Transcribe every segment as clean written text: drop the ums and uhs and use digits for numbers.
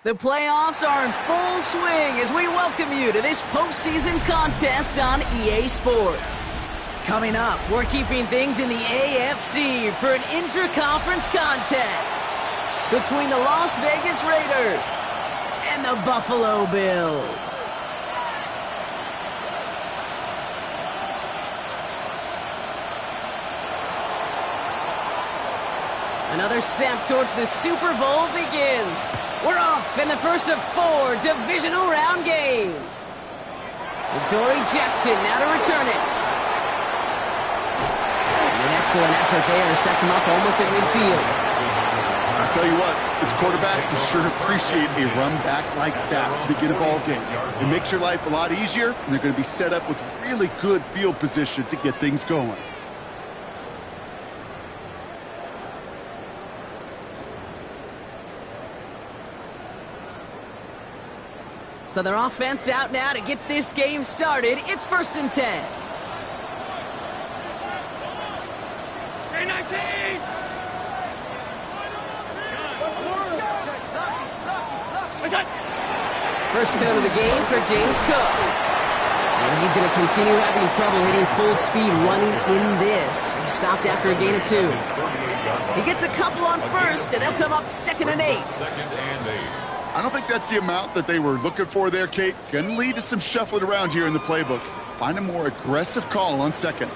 The playoffs are in full swing as we welcome you to this postseason contest on EA Sports. Coming up, we're keeping things in the AFC for an intra-conference contest between the Las Vegas Raiders and the Buffalo Bills. Another step towards the Super Bowl begins. We're off in the first of 4 divisional round games. Dory Jackson now to return it. And an excellent effort there sets him up almost at midfield. I'll tell you what, as a quarterback, you sure appreciate a run back like that to begin a ball game. It makes your life a lot easier, and they're going to be set up with really good field position to get things going. So their offense out now to get this game started. It's 1st and 10. First down of the game for James Cook. And he's going to continue having trouble hitting full speed running in this. He stopped after a gain of 2. He gets a couple on first, and they'll come up 2nd and 8. I don't think that's the amount that they were looking for there, Kate. Going to lead to some shuffling around here in the playbook. Find a more aggressive call on 2nd.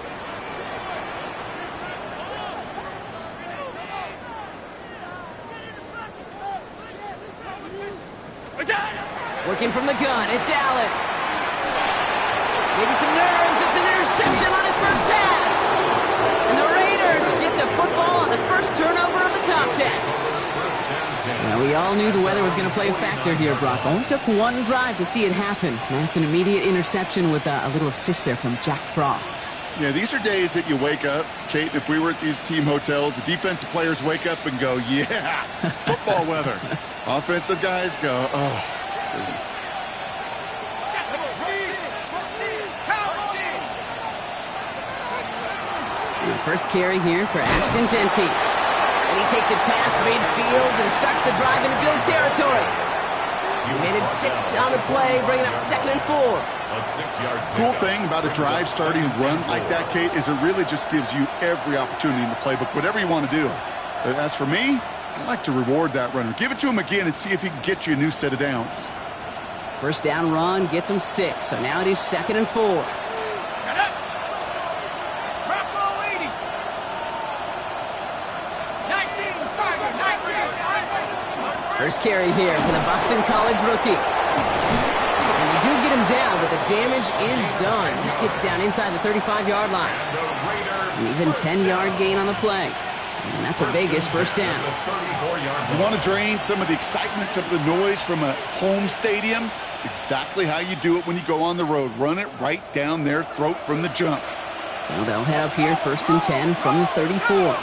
Working from the gun, it's Allen. Maybe some nerves, it's an interception on his first pass. And the Raiders get the football on the first turnover of the contest. Well, we all knew the weather was going to play a factor here, Brock. Only took one drive to see it happen. That's an immediate interception with a little assist there from Jack Frost. Yeah, these are days that you wake up, Kate, if we were at these team hotels, the defensive players wake up and go, yeah, football weather. Offensive guys go, oh, please. The first carry here for Ashton Jeanty. And he takes it past midfield and starts the drive into Bills territory. He managed 6 on the play, bringing up 2nd and 4. Cool thing about a drive starting run like that, Kate, is it really just gives you every opportunity in the playbook, whatever you want to do. But as for me, I like to reward that runner. Give it to him again and see if he can get you a new set of downs. First down run gets him 6, so now it is 2nd and 4. First carry here for the Boston College rookie. And they do get him down, but the damage is done. He gets down inside the 35-yard line. An even 10-yard gain on the play. And that's a Vegas first down. You want to drain some of the excitement, some of the noise from a home stadium? It's exactly how you do it when you go on the road. Run it right down their throat from the jump. So they'll head up here 1st and 10 from the 34.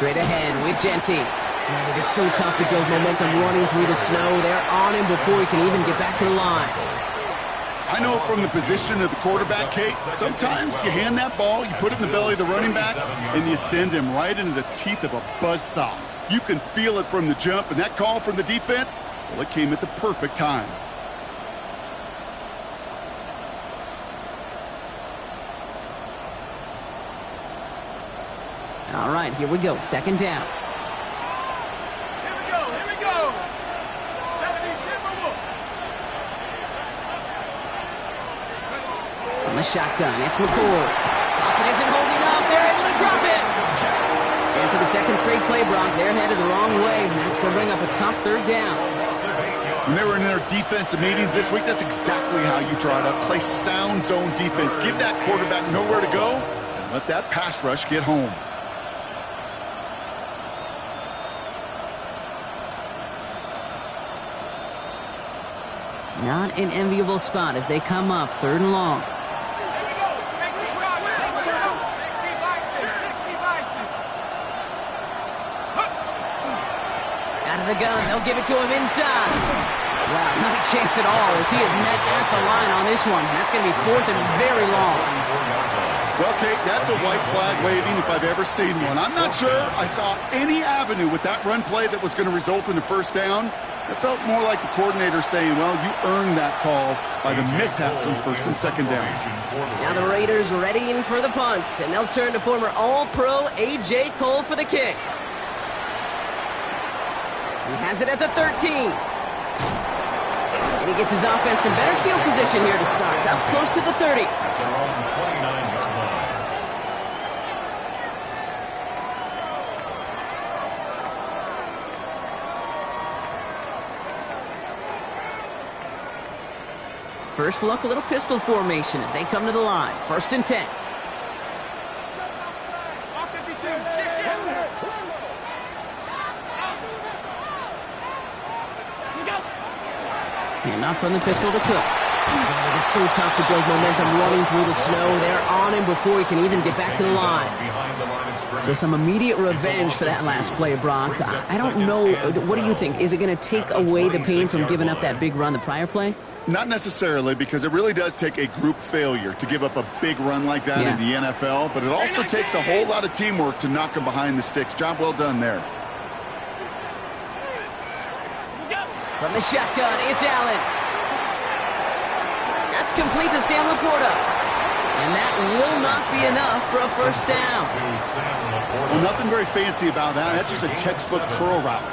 Straight ahead with Jeanty. Man, it is so tough to build momentum running through the snow. They're on him before he can even get back to the line. I know from the position of the quarterback, Kate, sometimes you hand that ball, you put it in the belly of the running back, and you send him right into the teeth of a buzzsaw. You can feel it from the jump, and that call from the defense, well, it came at the perfect time. All right, here we go. 2nd down. Here we go. 70 Timberwolves. On the shotgun, it's McCord. Pocket isn't holding up. They're able to drop it. And for the 2nd straight play, Brock, they're headed the wrong way. And that's going to bring up a tough 3rd down. When they were in their defensive meetings this week, that's exactly how you draw it up. Play sound zone defense. Give that quarterback nowhere to go, and let that pass rush get home. Not an enviable spot as they come up 3rd and long. Out of the gun, they'll give it to him inside. Wow, not a chance at all as he is met at the line on this one. That's going to be 4th and very long. Well, Kate, that's a white flag waving if I've ever seen one. I'm not sure I saw any avenue with that run play that was going to result in a first down. It felt more like the coordinator saying, well, you earned that call by the mishaps on first and second down. Now the Raiders readying for the punt, and they'll turn to former All-Pro A.J. Cole for the kick. He has it at the 13. And he gets his offense in better field position here to start. Up close to the 30. First look, a little pistol formation as they come to the line. First and 10. And not from the pistol to Cook. It is so tough to build momentum running through the snow. They're on him before he can even get back to the line. So some immediate revenge for that last play, Brock. I don't know. What do you think? Is it going to take away the pain from giving up that big run the prior play? Not necessarily, because it really does take a group failure to give up a big run like that in the NFL, but it also takes a whole lot of teamwork to knock him behind the sticks. Job well done there. From the shotgun, it's Allen. That's complete to Sam Laporta. And that will not be enough for a first down. Well, nothing very fancy about that. That's just a textbook curl route.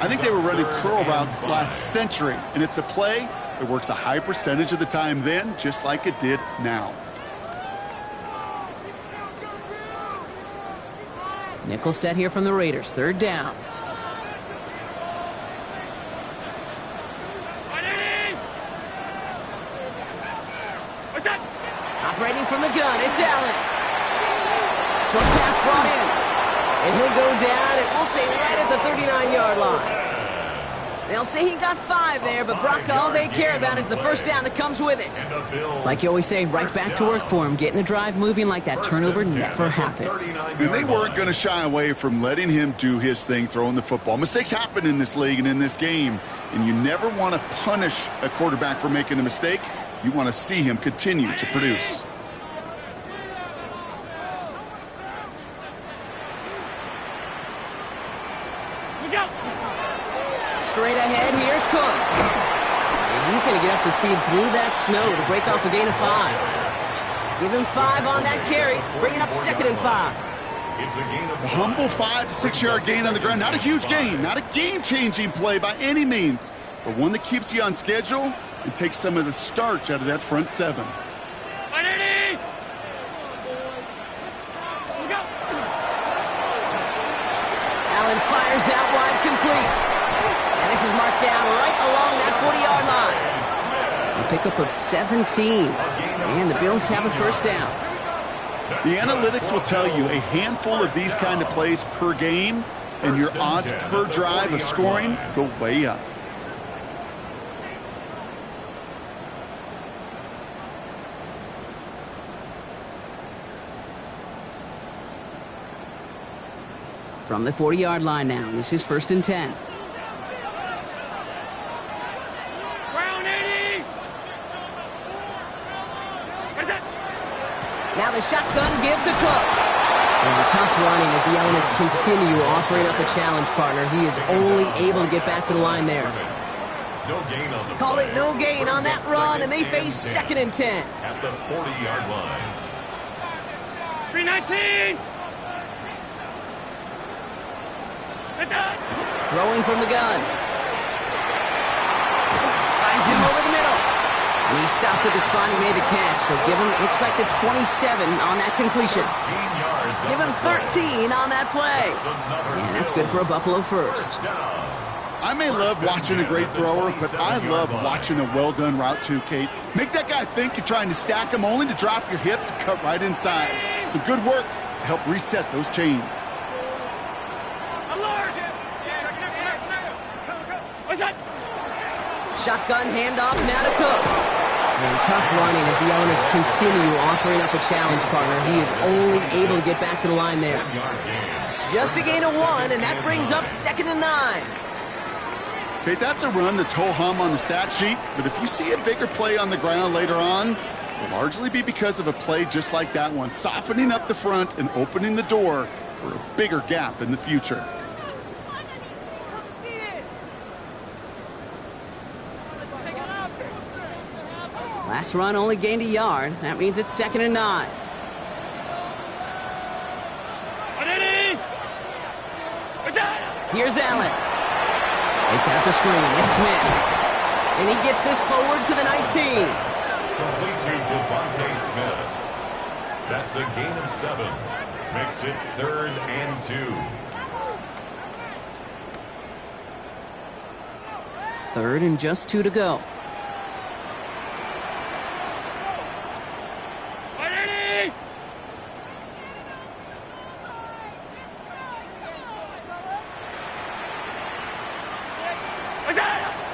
I think they were running curl routes last century, and it's a play that works a high percentage of the time then, just like it did now. Nickel set here from the Raiders. Third down. Operating from the gun, it's Allen. Short pass brought in. And he'll go down, and we'll say right at the 39-yard line. They'll say he got 5 there, but Brock, all they care about is the first down that comes with it. It's like you always say, right back to work for him. Getting the drive moving like that turnover never happened. And they weren't going to shy away from letting him do his thing, throwing the football. Mistakes happen in this league and in this game, and you never want to punish a quarterback for making a mistake. You want to see him continue to produce. Straight ahead, here's Cook. And he's going to get up to speed through that snow to break off a gain of 5. Give him 5 on that carry, bring it up 2nd and 5. A humble 5 to 6 yard gain on the ground. Not a huge gain, not a game-changing play by any means, but one that keeps you on schedule and takes some of the starch out of that front 7. Allen fires out wide, complete. And this is marked down right along that 40-yard line. A pickup of 17. And the Bills have a first down. The analytics will tell you a handful of these kind of plays per game, and your odds per drive of scoring go way up. From the 40-yard line now, this is 1st and 10. Now the shotgun give to Cook. And tough running as the Elements continue offering up a challenge partner. He is only able to get back to the line there. Call it no gain on that run, and they face 2nd and 10. At the 40-yard line. 319. Throwing from the gun. Finds him over the middle. And he stopped at the spot he made the catch. So give him, looks like the 27 on that completion. Give him 13 on that play. And that's good for a Buffalo first. I may love watching a great thrower, but I love watching a well-done route too, Kate. Make that guy think you're trying to stack him only to drop your hips and cut right inside. Some good work to help reset those chains. Shotgun handoff now to Cook. And tough running as the Elements continue offering up a challenge partner. He is only able to get back to the line there. Just a gain of 1, and that brings up 2nd and 9. Okay, that's a run that's ho-hum on the stat sheet, but if you see a bigger play on the ground later on, will largely be because of a play just like that one, softening up the front and opening the door for a bigger gap in the future. Last run only gained a yard. That means it's 2nd and 9. Here's Allen. They set up the screen. It's Smith. And he gets this forward to the 19. Complete to Devontae Smith. That's a gain of 7. Makes it 3rd and 2. 3rd and just 2 to go.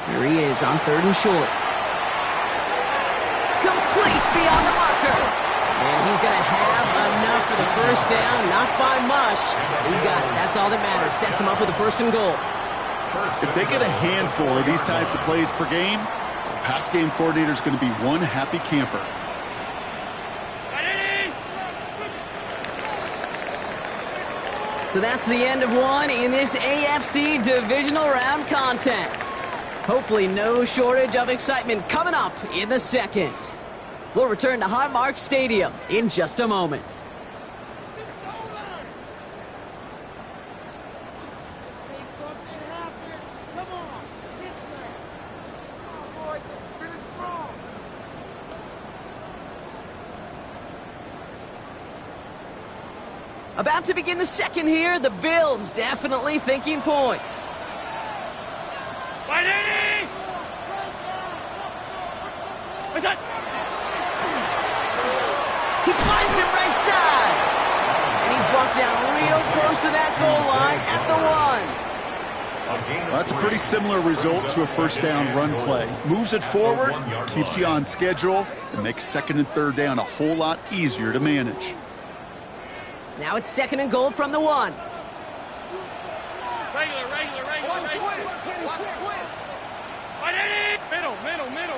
Here he is on 3rd and short. Complete beyond the marker. And he's going to have enough for the first down. Not by much. He got it. That's all that matters. Sets him up with a 1st and goal. If they get a handful of these types of plays per game, the pass game coordinator is going to be one happy camper. So that's the end of one in this AFC divisional round contest. Hopefully no shortage of excitement coming up in the second. We'll return to Highmark Stadium in just a moment. About to begin the second here, the Bills definitely thinking points. He finds him right side. And he's brought down real close to that goal line at the 1. Well, that's a pretty similar result to a first down run play. Moves it forward, keeps you on schedule, and makes 2nd and 3rd down a whole lot easier to manage. Now it's 2nd and goal from the 1. Regular.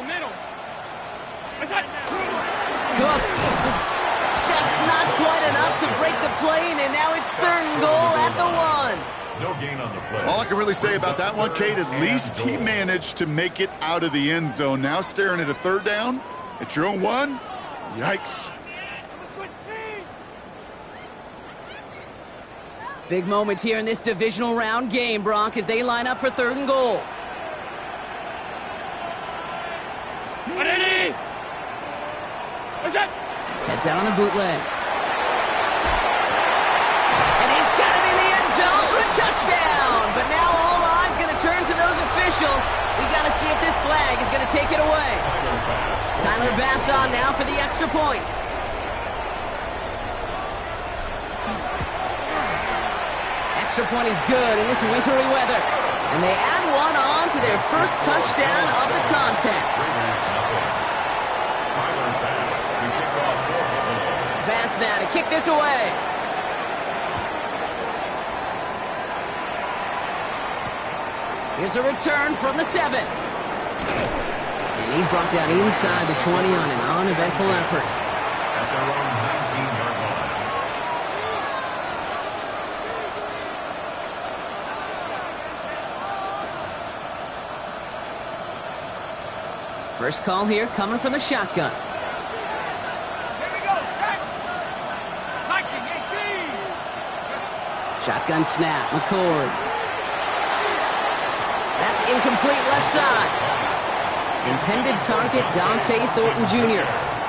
Middle. Cook. Just not quite enough to break the plane, and now it's 3rd and goal at the 1. No gain on the play. All I can really say about that one, Kate, at least he managed to make it out of the end zone. Now staring at a 3rd down at your own 1. Yikes. Big moment here in this divisional round game, Bronk, as they line up for 3rd and goal. Heads out on the bootleg. And he's got it in the end zone for a touchdown. But now all eyes going to turn to those officials. We got to see if this flag is going to take it away. Tyler Bass on now for the extra point. Extra point is good in this wintry weather. And they add one on to their first touchdown of the contest. Bass now to kick this away. Here's a return from the 7. And he's brought down inside the 20 on an uneventful effort. At their own 19-yard line. First call here coming from the shotgun. Shotgun snap, McCord. That's incomplete left side. Intended target, Dante Thornton Jr.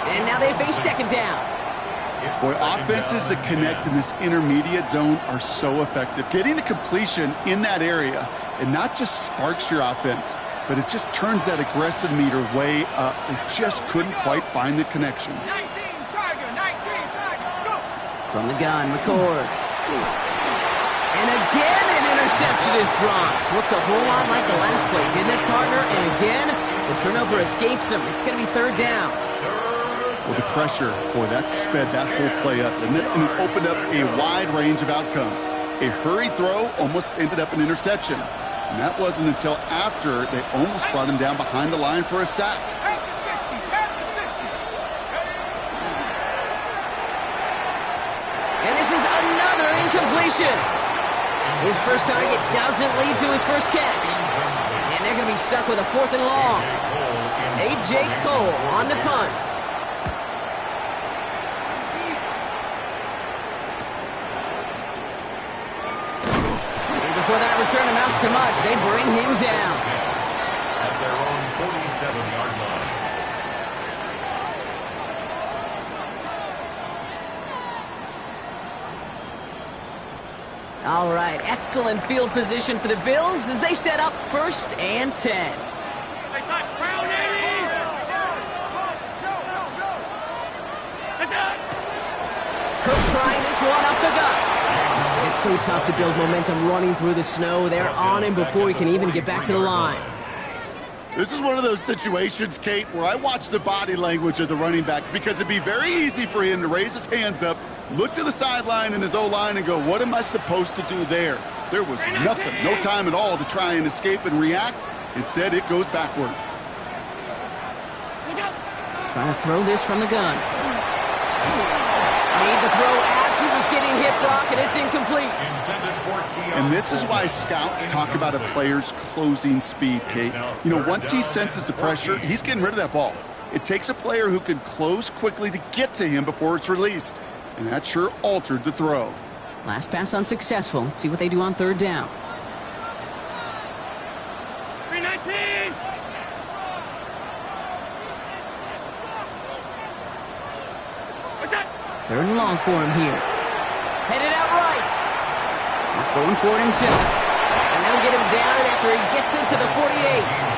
And now they face 2nd down. Boy, offenses that connect in this intermediate zone are so effective. Getting a completion in that area, it not just sparks your offense, but it just turns that aggressive meter way up. They just couldn't quite find the connection. 19, go! From the gun, McCord. And again, an interception is dropped. Looked a whole lot like the last play, didn't it, partner? And again, the turnover escapes him. It's going to be 3rd down. Well, the pressure, boy, that sped that whole play up, and it opened up a wide range of outcomes. A hurried throw almost ended up an interception. And that wasn't until after they almost brought him down behind the line for a sack. misses another incompletion. His first target doesn't lead to his first catch. And they're going to be stuck with a 4th and long. A.J. Cole on the punt. Before that return amounts to much, they bring him down. At their own 47-yard line. All right, excellent field position for the Bills as they set up 1st and 10. Cook trying this one up the gut. It is so tough to build momentum running through the snow. They're on him before he can even get back to the line. This is one of those situations, Kate, where I watch the body language of the running back because it'd be very easy for him to raise his hands up, look to the sideline in his O-line and go, what am I supposed to do there? There was nothing, no time at all to try and escape and react. Instead, it goes backwards. Trying to throw this from the gun. Made the throw as he was getting hit, Brock, and it's incomplete. And this is why scouts talk about a player's closing speed, Kate. You know, once he senses the pressure, he's getting rid of that ball. It takes a player who can close quickly to get to him before it's released. And that sure altered the throw. Last pass unsuccessful. Let's see what they do on 3rd down. 319! What's that? 3rd and long for him here. Headed out right. He's going for it himself. And they'll get him down after he gets into the 48.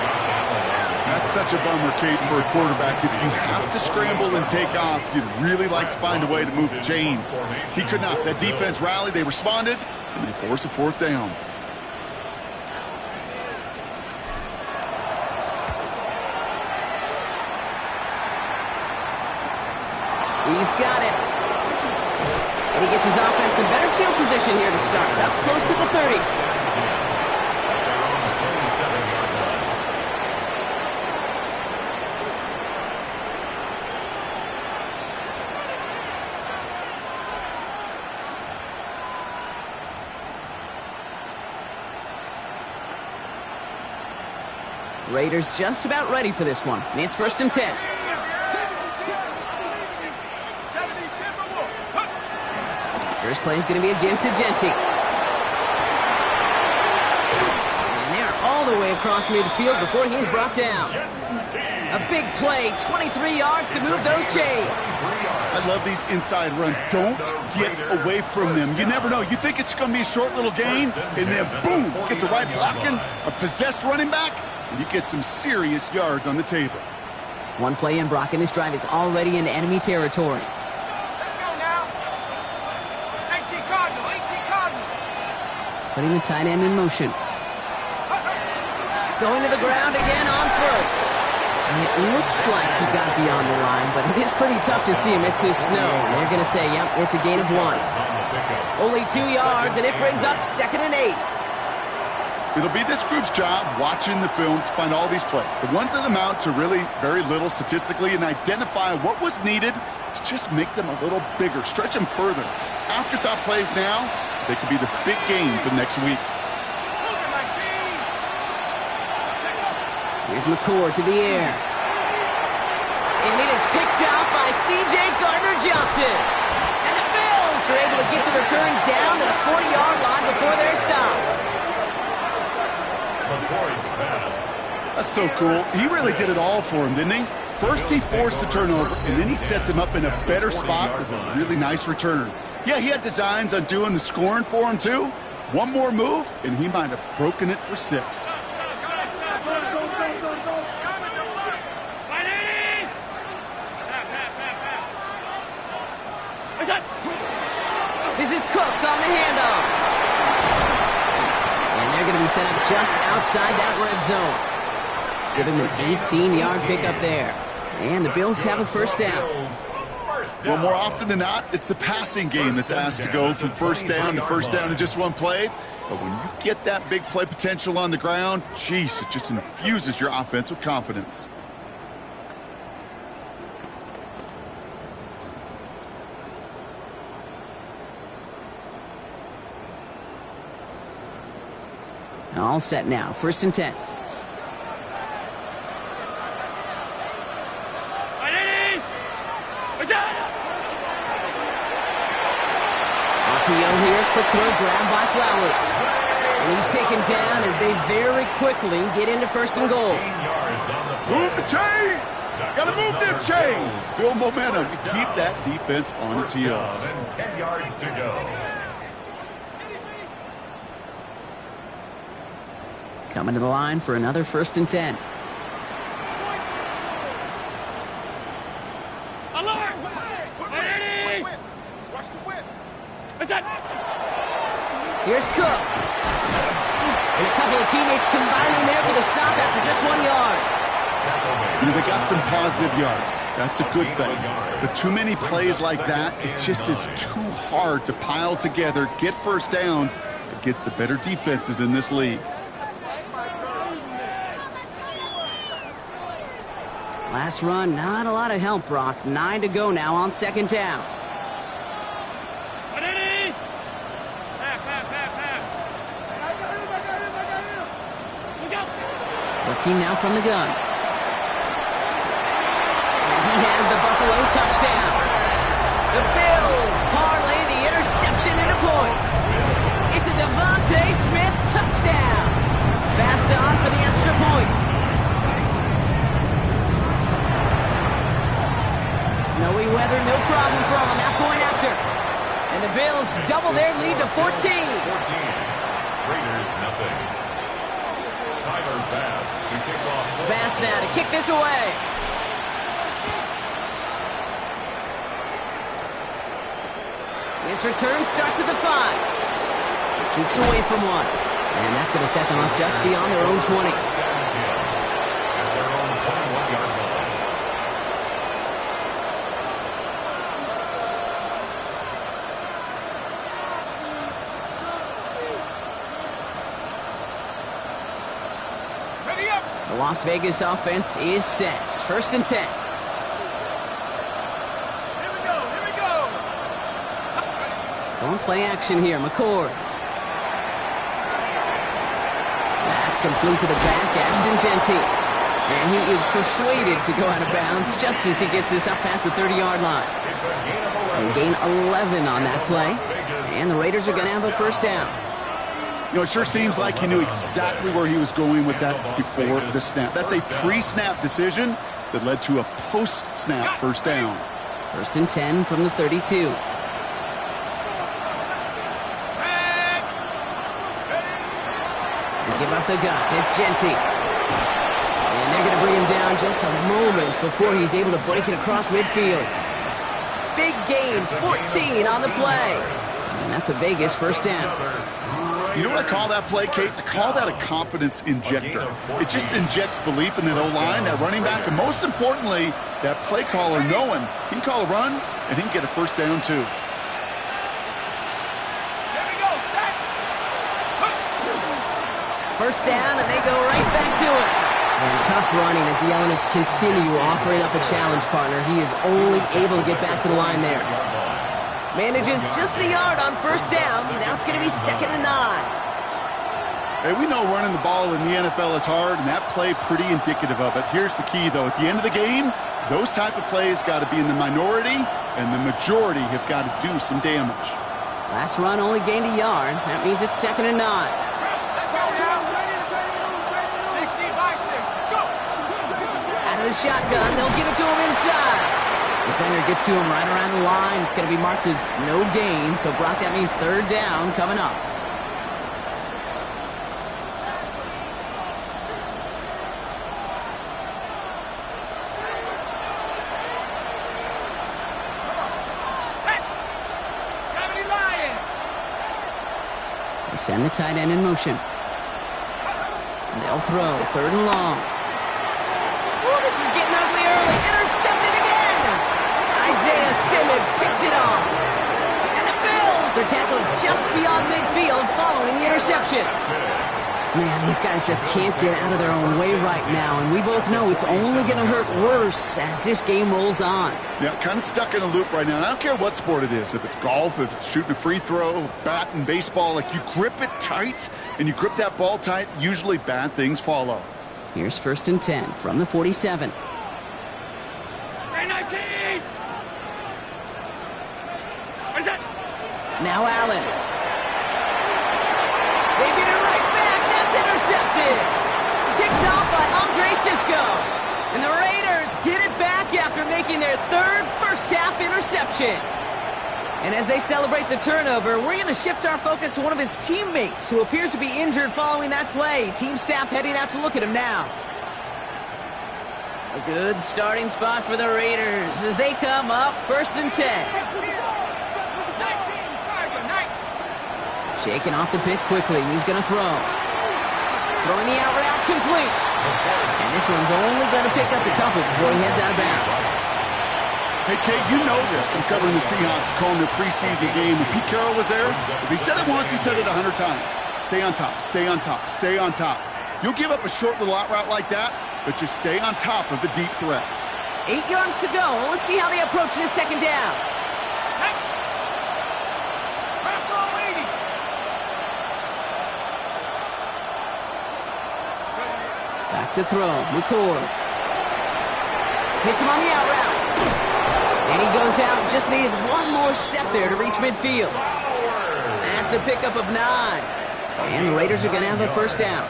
That's such a bummer, Kate, for a quarterback. If you have to scramble and take off, you'd really like to find a way to move the chains. He could not. That defense rallied, they responded, and they forced a 4th down. He's got it. And he gets his offense in better field position here to start. It's up close to the 30. Raiders just about ready for this one. It's 1st and 10. First play is going to be a give to Genty. And they're all the way across midfield before he's brought down. A big play, 23 yards to move those chains. I love these inside runs. Don't get away from them. You never know. You think it's going to be a short little gain, and then boom, get the right blocking, a possessed running back, and you get some serious yards on the table. One play in, Brock, and this drive is already into enemy territory. Let's go now. 18 Cardinal, 18 Cardinal. Putting the tight end in motion. Going to the ground again on 1st. And it looks like he got beyond the line, but it is pretty tough to see him. It's this snow. They're going to say, yep, it's a gain of 1. Only 2 yards, and it brings up 2nd and 8. It'll be this group's job watching the film to find all these plays. The ones that amount to really very little statistically and identify what was needed to just make them a little bigger, stretch them further. Afterthought plays now, they could be the big gains of next week. Here's McCord to the air. And it is picked out by C.J. Gardner-Johnson. And the Bills are able to get the return down to the 40-yard line before they're stopped. That's so cool. He really did it all for him, didn't he? First he forced the turnover, and then he set them up in a better spot with a really nice return. Yeah, he had designs on doing the scoring for him, too. One more move, and he might have broken it for 6. This is Cook on the handoff. And they're going to be set up just outside that red zone. Give him an 18-yard pickup there. And the Bills have a 1st down. Well, more often than not, it's the passing game that's asked to go from 1st down to 1st down in just one play. But when you get that big play potential on the ground, geez, it just infuses your offense with confidence. All set now. 1st and 10. RPO here. Quick throw grab by Flowers. And he's taken down as they very quickly get into 1st and goal. Move the chains! Gotta move them chains! Build momentum. Keep that defense on its heels. 10 yards to go. Coming to the line for another 1st and 10. Here's Cook. And a couple of teammates combining there for the stop after just 1 yard. You know, they got some positive yards. That's a good thing. But too many plays like that, it just is too hard to pile together, get 1st downs against the better defenses in this league. Last run, not a lot of help, Brock. 9 to go now on 2nd down. Working now from the gun. And he has the Buffalo touchdown. The Bills parlay the interception into points. It's a Devontae Smith touchdown. Pass on for the extra point. Snowy weather, no problem for them. That point after. And the Bills double their lead to 14. Raiders nothing. Tyler Bass to kick off. Bass now to kick this away. This return starts at the 5. Jukes away from one. And that's going to set them up just beyond their own 20. At their own 21-yard line. Ready up! The Las Vegas offense is set. 1st and 10. Here we go, here we go! Going play action here. McCord. That's complete to the back. Ashton Genty. And he is persuaded to go out of bounds just as he gets this up past the 30-yard line. It's a gain of 11. They gain 11 on that play. And the Raiders are going to have a 1st down. You know, it sure seems like he knew exactly where he was going with that before the snap. That's a pre-snap decision that led to a post-snap 1st down. 1st and 10 from the 32. They give up the guts. It's Genty. And they're going to bring him down just a moment before he's able to break it across midfield. Big gain, 14 on the play. And that's a Vegas 1st down. You know what I call that play, Kate? I call that a confidence injector. It just injects belief in that O-line, that running back, and most importantly, that play caller knowing he can call a run and he can get a 1st down too. Here we go, set! 1st down, and they go right back to it. And tough running as the elements continue offering up a challenge partner. He is only able to get back to the line there. Manages just a yard on 1st down. Now it's going to be 2nd and 9. Hey, we know running the ball in the NFL is hard, and that play pretty indicative of it. Here's the key, though. At the end of the game, those type of plays got to be in the minority, and the majority have got to do some damage. Last run only gained a yard. That means it's 2nd and 9. Let's go now! 60 by 6, go! Out of the shotgun, they'll give it to him inside. Defender gets to him right around the line. It's going to be marked as no gain. So, Brock, that means 3rd down coming up. Set! 70 Lion! They send the tight end in motion. They'll throw. 3rd and long. Oh, this is getting ugly early. Intercepted again. Isaiah Simmons picks it off. And the Bills are tackled just beyond midfield following the interception. Man, these guys just can't get out of their own way right now, and we both know it's only going to hurt worse as this game rolls on. Yeah, kind of stuck in a loop right now. And I don't care what sport it is. If it's golf, if it's shooting a free throw, bat and baseball, like you grip it tight and you grip that ball tight, usually bad things follow. Here's 1st and 10 from the 47. Now Allen. They get it right back. That's intercepted. Picked off by Andre Sisco. And the Raiders get it back after making their 3rd first-half interception. And as they celebrate the turnover, we're going to shift our focus to one of his teammates who appears to be injured following that play. Team staff heading out to look at him now. A good starting spot for the Raiders as they come up 1st and 10. Shaking off the pick quickly. He's going to throw. Throwing the out route complete. And this one's only going to pick up a couple before he heads out of bounds. Hey, Kate, you know this from covering the Seahawks, calling their preseason game. When Pete Carroll was there, if he said it once, he said it 100 times. Stay on top, stay on top, stay on top. You'll give up a short little out route like that, but just stay on top of the deep threat. 8 yards to go. Let's see how they approach this 2nd down. Back to throw. McCord. Hits him on the out route. And he goes out. Just needed one more step there to reach midfield. That's a pickup of 9. And the Raiders are going to have a 1st down.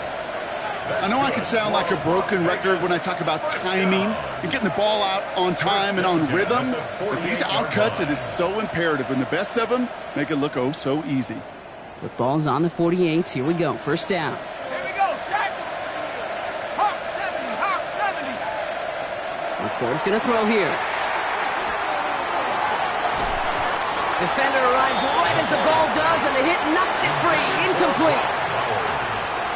I know I can sound like a broken record when I talk about timing and getting the ball out on time and on rhythm, but these outcuts, it is so imperative, and the best of them make it look oh so easy. Football's on the 48. Here we go. 1st down. McCord's going to throw here. Defender arrives right as the ball does, and the hit knocks it free. Incomplete.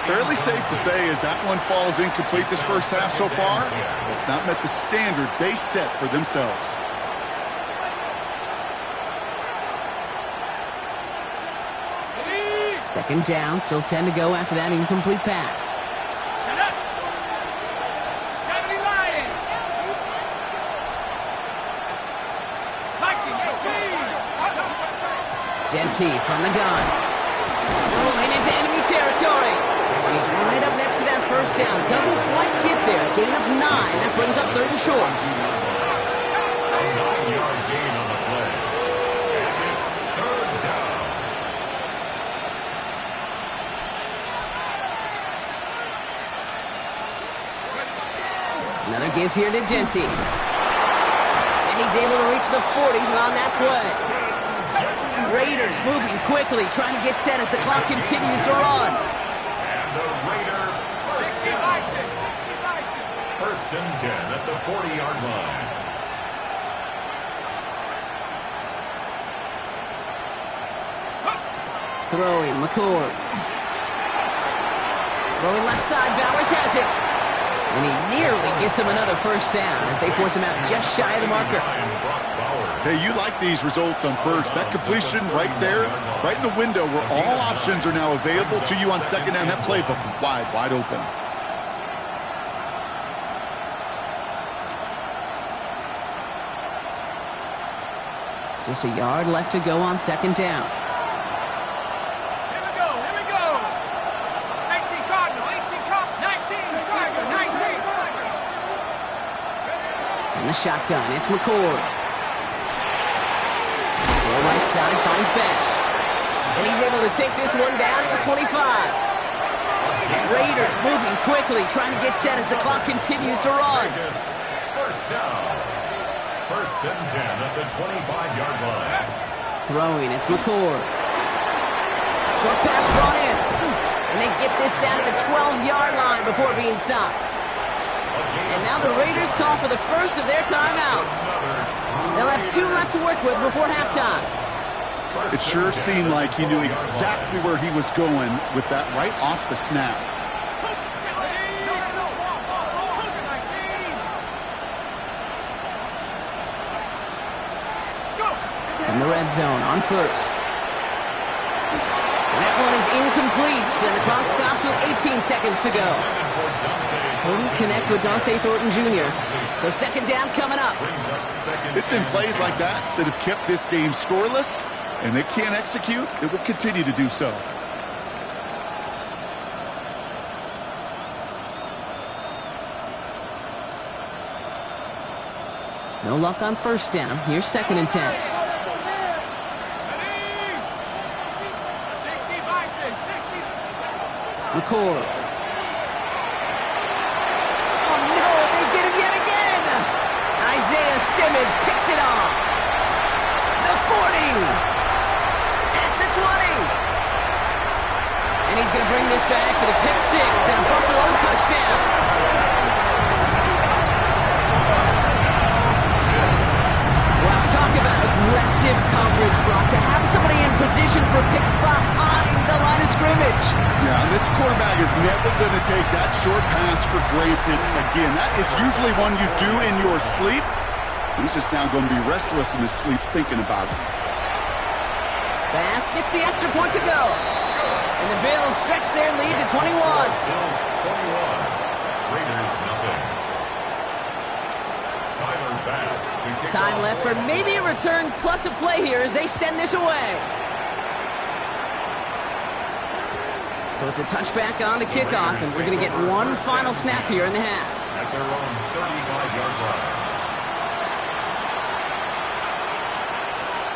Fairly safe to say as that one falls incomplete this 1st half so far, it's not met the standard they set for themselves. Second down, still 10 to go after that incomplete pass. Genty from the gun. Rolling into enemy territory. And he's right up next to that 1st down. Doesn't quite get there. Gain of 9. That brings up 3rd and short. A 9-yard gain on the play. And it's 3rd down. Another give here to Genty. And he's able to reach the 40 on that play. Raiders moving quickly, trying to get set as the clock continues to run. And the Raiders, 1st and 10 at the 40-yard line. Throwing, McCord. Throwing left side, Bowers has it. And he nearly gets him another 1st down as they force him out just shy of the marker. Hey, you like these results on 1st. That completion right there, right in the window where all options are now available to you on 2nd down. That playbook wide open. Just a yard left to go on 2nd down. Here we go. 18 Cardinal, 19 Tiger, 19 Tiger. And the shotgun, it's McCord. Right side finds Bench. And he's able to take this one down to the 25. Raiders moving quickly, trying to get set as the clock continues to run. 1st down. 1st and 10 at the 25-yard line. Throwing, it's McCord. Short pass brought in. And they get this down to the 12-yard line before being stopped. And now the Raiders call for the 1st of their timeouts. They'll have 2 left to work with before halftime. It sure seemed like he knew exactly where he was going with that right off the snap. In the red zone on 1st. And that one is incomplete, and the clock stops with 18 seconds to go. Couldn't connect with Dante Thornton Jr. So second down coming up. It's been plays like that that have kept this game scoreless, and they can't execute. It will continue to do so. No luck on first down. Here's second and 10. McCord. Oh no, they get him yet again! Isaiah Simmons picks it off. The 40. At the 20. And he's going to bring this back for the pick six and a Buffalo touchdown. Well, talk about aggressive coverage, Brock. To have somebody in position for pick behind the line of scrimmage. Yeah, and this quarterback is never going to take that short pass for granted again. That is usually one you do in your sleep. He's just now going to be restless in his sleep thinking about it. Bass gets the extra point to go. And the Bills stretch their lead to 21. Bills 21. Raiders nothing. Tyler Bass to kick Time off. left for maybe a return plus a play here as they send this away. So it's a touchback on the kickoff, and we're going to get one final snap here in the half. At their own 35-yard line.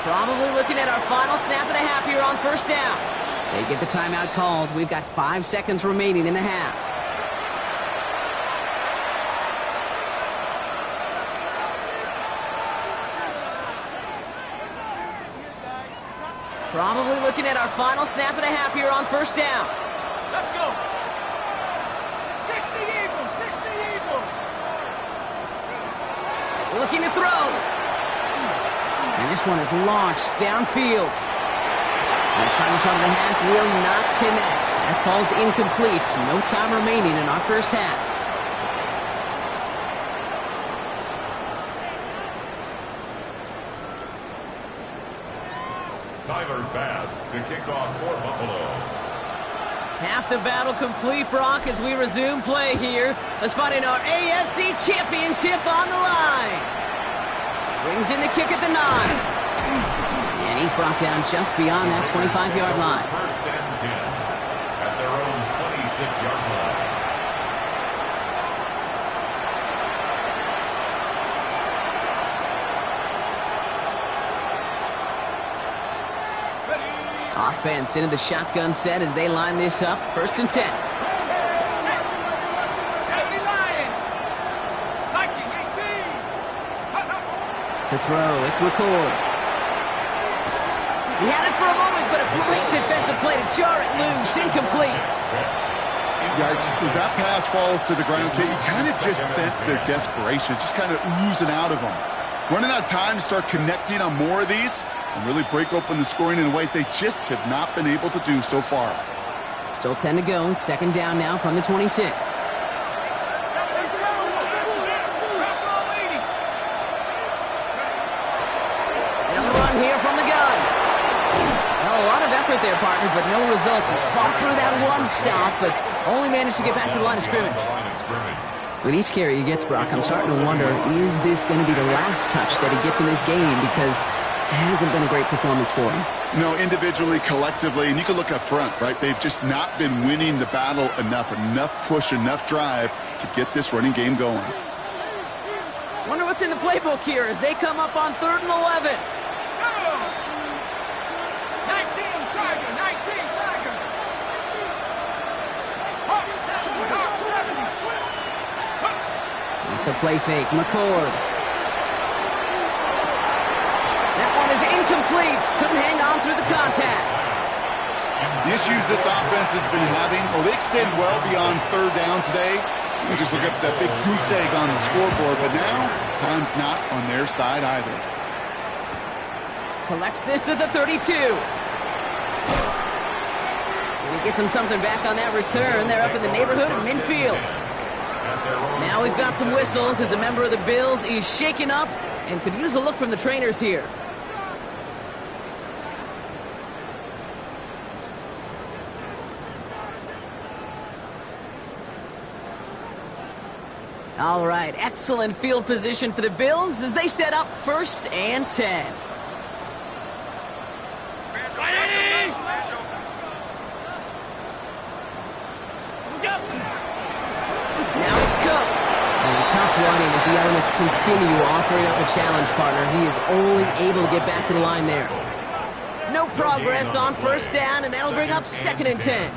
Probably looking at our final snap of the half here on first down. They get the timeout called. We've got 5 seconds remaining in the half. Probably looking at our final snap of the half here on first down. Let's go. 60 Eagles, 60 Eagles. Looking to throw. And this one is launched downfield. This final shot of the half will not connect. That falls incomplete. No time remaining in our first half. Tyler Bass to kick off for Buffalo. Half the battle complete, Brock, as we resume play here. A spot in our AFC Championship on the line. Brings in the kick at the 9. And he's brought down just beyond that 25-yard line. First and 10 at their own 26-yard line. Offense into the shotgun set as they line this up. First and 10. 70 Lions. Viking 18. To throw, it's McCord. He had it for a moment, but a great defensive play to jar it loose. Incomplete. Yikes. As that pass falls to the ground, you kind of just sense their desperation, just kind of oozing out of them. Running out of time to start connecting on more of these and really break open the scoring in a way they just have not been able to do so far. Still 10 to go. Second down now from the 26. Another run here from the gun. Well, a lot of effort there, partner, but no results. He fought through that one stop, but only managed to get back to the line of scrimmage. With each carry he gets, Brock, I'm starting to wonder, is this going to be the last touch that he gets in this game? Because it hasn't been a great performance for him. No, individually, collectively, and you can look up front, right? They've just not been winning the battle enough push, enough drive to get this running game going. Wonder what's in the playbook here as they come up on 3rd and 11. 19 Tiger, 19 Tiger. Hawk 70. Off the play fake, McCord. That one is incomplete. Couldn't hang on through the contact. The issues this offense has been having, well, they extend well beyond 3rd down today. You just look up that big goose egg on the scoreboard, but now time's not on their side either. Collects this at the 32. And he gets him something back on that return. They're up in the neighborhood of midfield. Now we've got some whistles as a member of the Bills is shaken up and could use a look from the trainers here. All right, excellent field position for the Bills as they set up 1st and 10. Now it's Cook. And tough running as the elements continue offering up a challenge partner. He is only able to get back to the line there. No progress on 1st down, and that'll bring up 2nd and 10.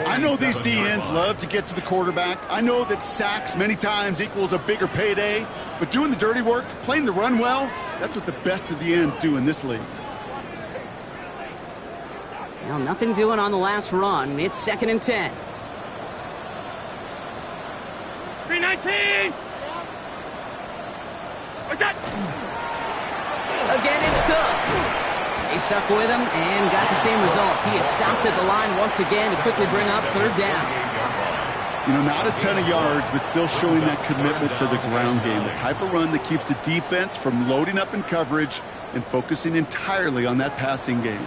I know these D-ends love to get to the quarterback. I know that sacks many times equals a bigger payday, but doing the dirty work, playing the run well, that's what the best of the ends do in this league. Well, nothing doing on the last run. It's 2nd and 10. 319! What's that? Again, it's Cook. They stuck with him and got the same results. He is stopped at the line once again to quickly bring up 3rd down. You know, not a ton of yards, but still showing that commitment to the ground game. The type of run that keeps the defense from loading up in coverage and focusing entirely on that passing game.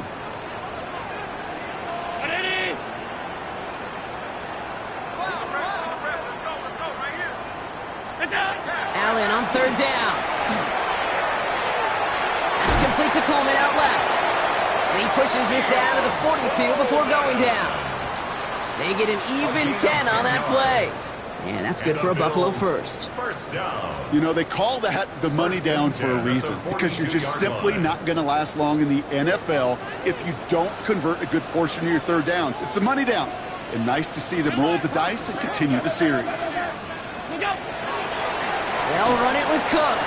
Allen on 3rd down. That's complete to Coleman out left. And he pushes this down to the 42 before going down. They get an even 10 on that play. And that's good for a Buffalo first. You know, they call that the money down for a reason, because you're just simply not going to last long in the NFL if you don't convert a good portion of your 3rd downs. It's the money down. And nice to see them roll the dice and continue the series. They'll run it with Cook.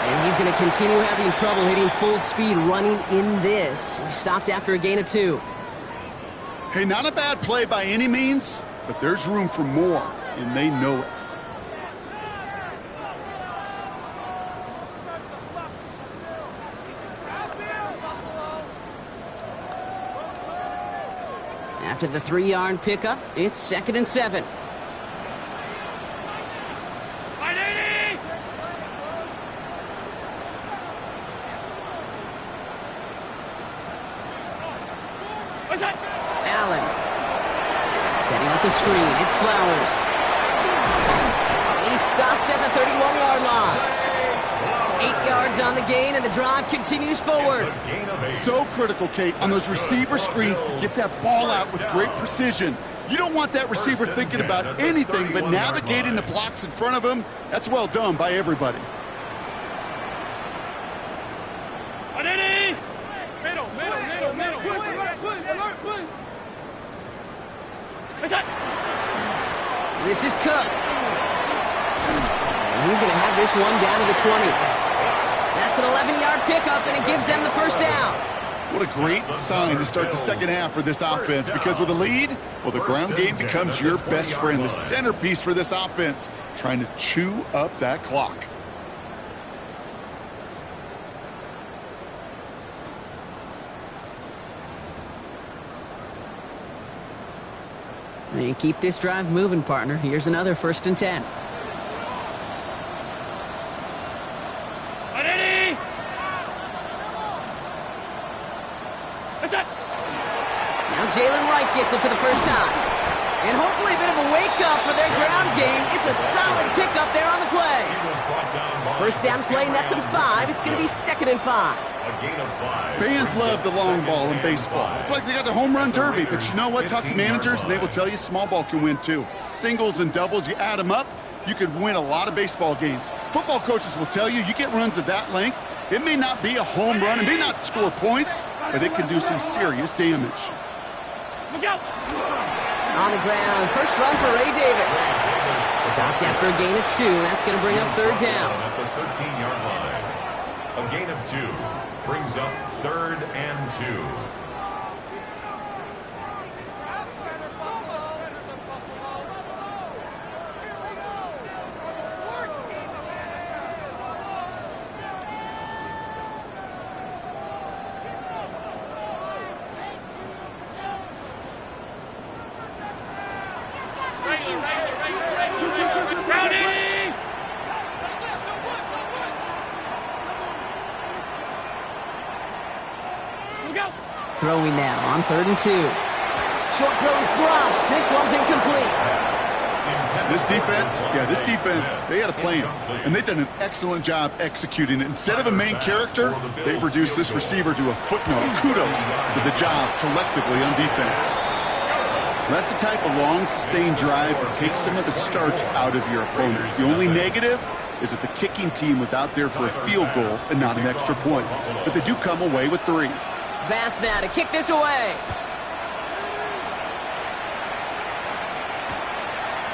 And he's going to continue having trouble hitting full speed running in this. He stopped after a gain of 2. Hey, not a bad play by any means, but there's room for more, and they know it. After the 3-yard pickup, it's 2nd and 7. Allen setting up the screen. It's Flowers. And he's stopped at the 31-yard line. 8 yards on the gain, and the drive continues forward. So critical, Kate, on those receiver screens to get that ball out with great precision. You don't want that receiver thinking about anything but navigating the blocks in front of him. That's well done by everybody. This is Cook. And he's going to have this one down to the 20. That's an 11-yard pickup, and it gives them the 1st down. What a great sign to start the 2nd half for this offense, because with a lead, well, the ground game becomes your best friend, the centerpiece for this offense, trying to chew up that clock. And keep this drive moving, partner. Here's another 1st and 10. Now Jalen Wright gets it for the first time. And hopefully a bit of a wake-up for their ground game. It's a solid pickup there on the play. 1st down play, nets him 5. It's going to be 2nd and 5. Fans love the long ball in baseball. It's like they got the home run derby, but you know what? Talk to managers, and they will tell you small ball can win too. Singles and doubles, you add them up, you could win a lot of baseball games. Football coaches will tell you, you get runs of that length, it may not be a home run, it may not score points, but it can do some serious damage. On the ground, first run for Ray Davis. Stopped after a gain of 2. That's going to bring up 3rd down. At the 13-yard line. A gain of 2 brings up 3rd and 2. Throwing now on 3rd and 2. Short throw is dropped. This one's incomplete. This defense, they had a plan, and they've done an excellent job executing it. Instead of a main character, they've reduced this receiver to a footnote. Kudos to the job collectively on defense. That's the type of long, sustained drive that takes some of the starch out of your opponent. The only negative is that the kicking team was out there for a field goal and not an extra point. But they do come away with 3. Vance now to kick this away.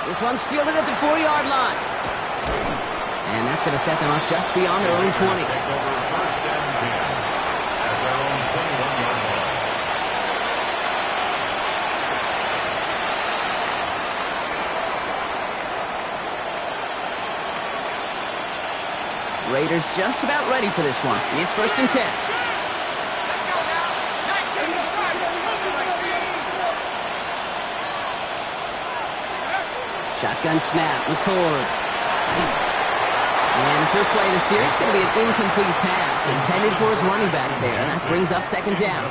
This one's fielded at the 4-yard line. And that's going to set them up just beyond their own 20. Raiders just about ready for this one. It's 1st and 10. Shotgun snap, McCord. And the first play of the series is going to be an incomplete pass intended for his running back there. And that brings up 2nd down.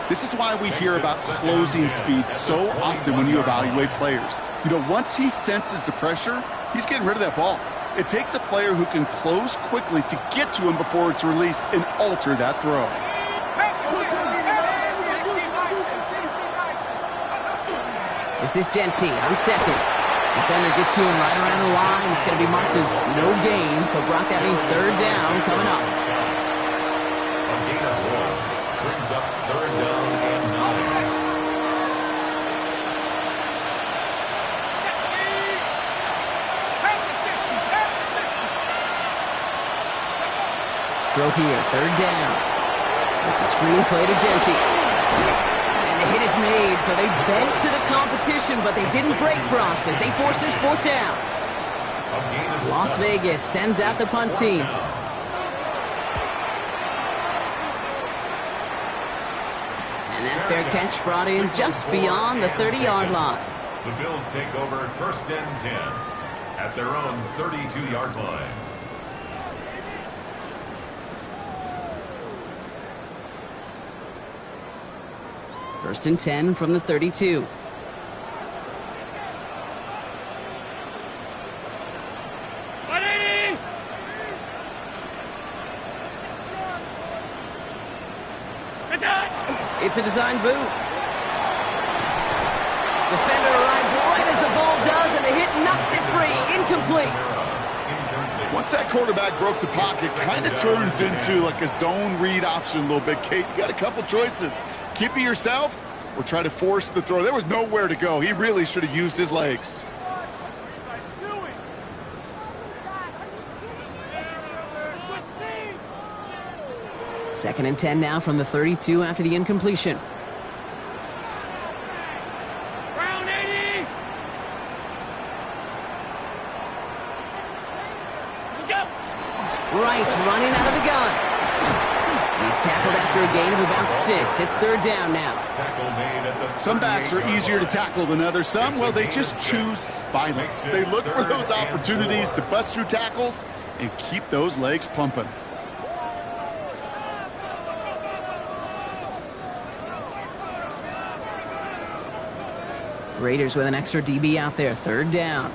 This is why we hear about closing speed so often when you evaluate players. You know, once he senses the pressure, he's getting rid of that ball. It takes a player who can close quickly to get to him before it's released and alter that throw. This is Genty on 2nd. Defender gets to him right around the line. It's going to be marked as no gain, so Brock, that means 3rd down coming up. A gain of 1 brings up 3rd down and 9. Throw here, 3rd down. It's a screen play to Genty. And the hit is made, so they bent to the competition, but they didn't break Brock as they force this 4th down. Las Vegas sends out the punt team. And that fair catch brought in just beyond the 30-yard line. The Bills take over 1st and 10 at their own 32-yard line. First and 10 from the 32. 180. It's a design boot. Defender arrives right as the ball does, and the hit knocks it free. Incomplete. Once that quarterback broke the pocket, kind of turns into like a zone read option a little bit. Kate, you got a couple choices. Keep it yourself or try to force the throw. There was nowhere to go. He really should have used his legs. 2nd and 10 now from the 32 after the incompletion. Round 80. Go. Rice running out of the gun. He's tackled after a gain of about 6. It's 3rd down now. Some backs are easier to tackle than others. Some, well, they just choose violence. They look for those opportunities to bust through tackles and keep those legs pumping. Raiders with an extra DB out there. 3rd down.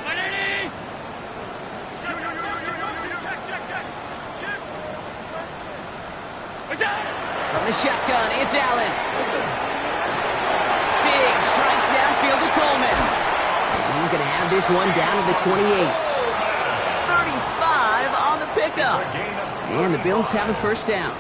180. From the shotgun, it's Allen. Big strike downfield to Coleman. And he's going to have this one down to the 28. 35 on the pickup. And the Bills have a 1st down.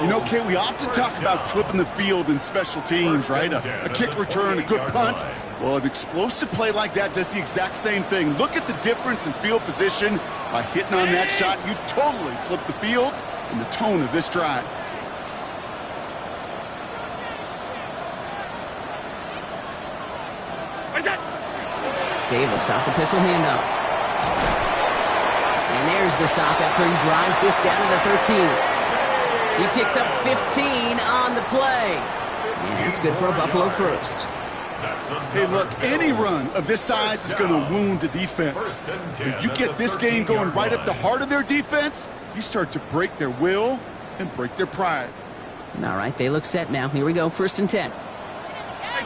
You know, Kate, we often talk about flipping the field in special teams, right? A kick return, a good punt. Well, an explosive play like that does the exact same thing. Look at the difference in field position. By hitting on that shot, you've totally flipped the field and the tone of this drive. Davis off the pistol handoff. And there's the stop after he drives this down to the 13. He picks up 15 on the play. And that's good for a Buffalo 1st. Hey, look, any run of this size is going to wound the defense. If you get this game going right up the heart of their defense, you start to break their will and break their pride. All right, they look set now. Here we go, 1st and 10.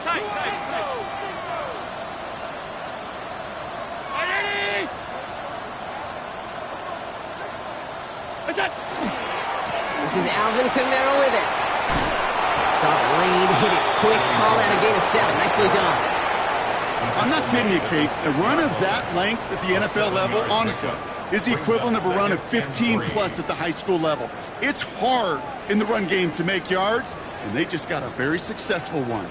tight. Ready? This is Alvin Kamara with it. Saw the lane, hit it quick, call out a gain of 7. Nicely done. I'm not kidding you, Kate. A run of that length at the NFL level, honestly, is the equivalent of a run of 15-plus at the high school level. It's hard in the run game to make yards, and they just got a very successful one.